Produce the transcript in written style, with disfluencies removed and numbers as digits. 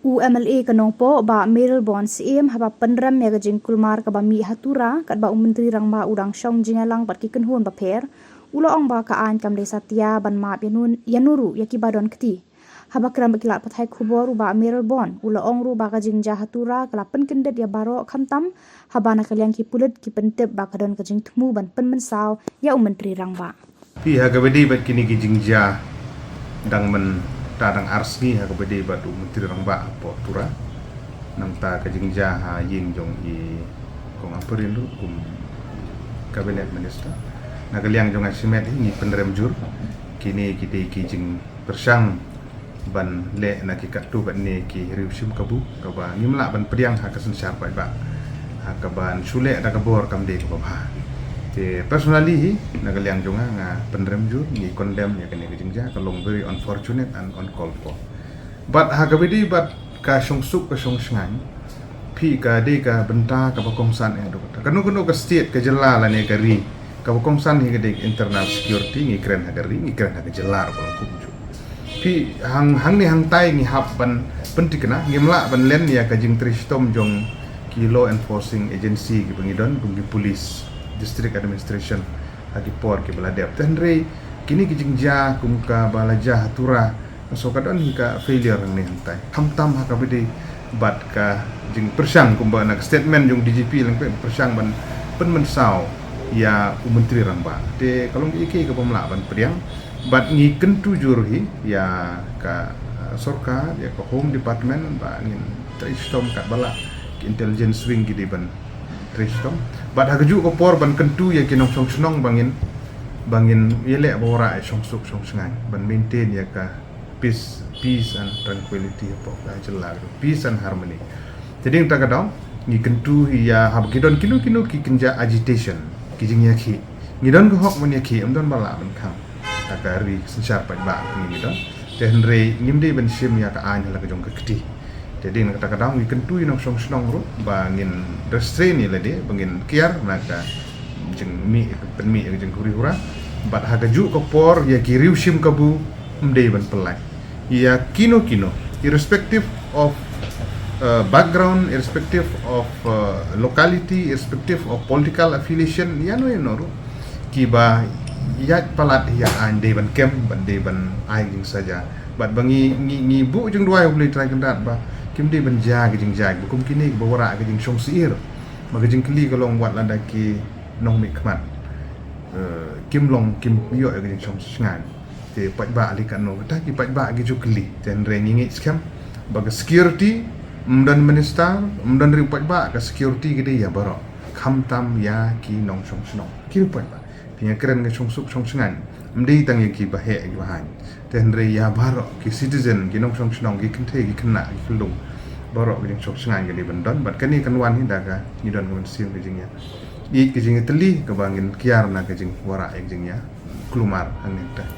UMLA kanongpo ba Melbourne CM haba penrem ya gajing kulmar ka ba mi hatura kat ba menteri rang ba udang syong jingalang bat ki kenhun ba per ulo ong ba ka an kam de satya ban ma yanuru ya ki badon kti haba kram kilat pathai khubor ba Melbourne ulo ong ru ba gajing ja hatura kala pen kendet ya baro khamtam haba na kalyang ki pulut ki pentep ba kadon gajing thmu ban pen mensaw ya menteri rang ba pi hagabedi bat kini gijing ja dang men tadang arsni hagabedi bat menteri rang ba po tura nang ta kajing ja ha yin jong i kong amperindu kabinet minister nagaliang jong asimet ni penrem jur kini kita kijing persang ban le na ki katu ban ne ki riusim kabu kaba nimla ban priang ha kasen syar pai ba ha kaban sule da kabor kamde ka ba te personally nagaliang jong nga penrem jur ni condemn ya kene kijing ja kalong very unfortunate and uncalled for but ha kabedi but ka sung suk ka sung sngan pi ka de ka benta ka bakongsan e do kanu ka state ka jela la ne ka ri ka bakongsan hi de internal security ngi kren ha ri ngi kren ha jelar ko ku ju pi hang ni hang tai ngi hap ban pentikna ngi mla ban len ya ka jing tristom jong ki law enforcing agency ki pengidon bungi police district administration hagi por ki bala dep tenre kini ki jing ja kum ka bala ja hatura so kadon ka failure ni hang tai tam ha ka bede bat ka jing persang kumba nak statement jong DGP lang persang ban pen mensau ya menteri rang ba te kalong iki ka pemla ban priang bat ngi kentu jurhi ya ka sorka ya ka home department ba ngin tristom ka bala intelligence wing ki ban tristom bat hagaju ko por ban kentu ya kinong song snong bangin yele bora e song suk song sngai ban maintain ya ka peace and tranquility po ka jelar peace and harmony jadi ta kadang ngi kentu ya hab kidon kinu ki kenja agitation kijing yakhi ngidon ko hok mon yakhi amdon bala ban kham takari sensyar pai ba ngi don tenre ngimde ben sim ya ka an hala ka jong ka kti jadi nak kadang ngi kentu inong song snong ro ba ngin restrain ni lade bangin kiar naka jeng mi penmi jeng huri-hura bat hagaju ko por ya ki riu sim kabu mde ban pelai ya kino irrespective of background, irrespective of locality, irrespective of political affiliation, ya no kiba ya palat ya ande ban kem bande ban ai jing saja bat bangi ngi bu jing dua boleh try kendat ba kim de ban ja jing ja bukum kini bawara jing song siir ba jing kli kalong wat lada ki nong mikmat kim yo jing song sngan te pat ba ali kan no ta ki pat ba gi jukli ten rengi scam ba security dan minister dan ri pat ba ka security gede ya baro kham tam ya ki nong song snong ki pat ba tiang keren ke song suk song sngan mdi tang ki ba he gi bahan ten re ya baro ki citizen ki nong song snong gi kente gi kena gi kulung baro gi song sngan gede bandon bat kani kan wan hinda ka ni don ngon sim gi jingya di ki jing teli ka bangin kiar na ka jing wara jing ya klumar anita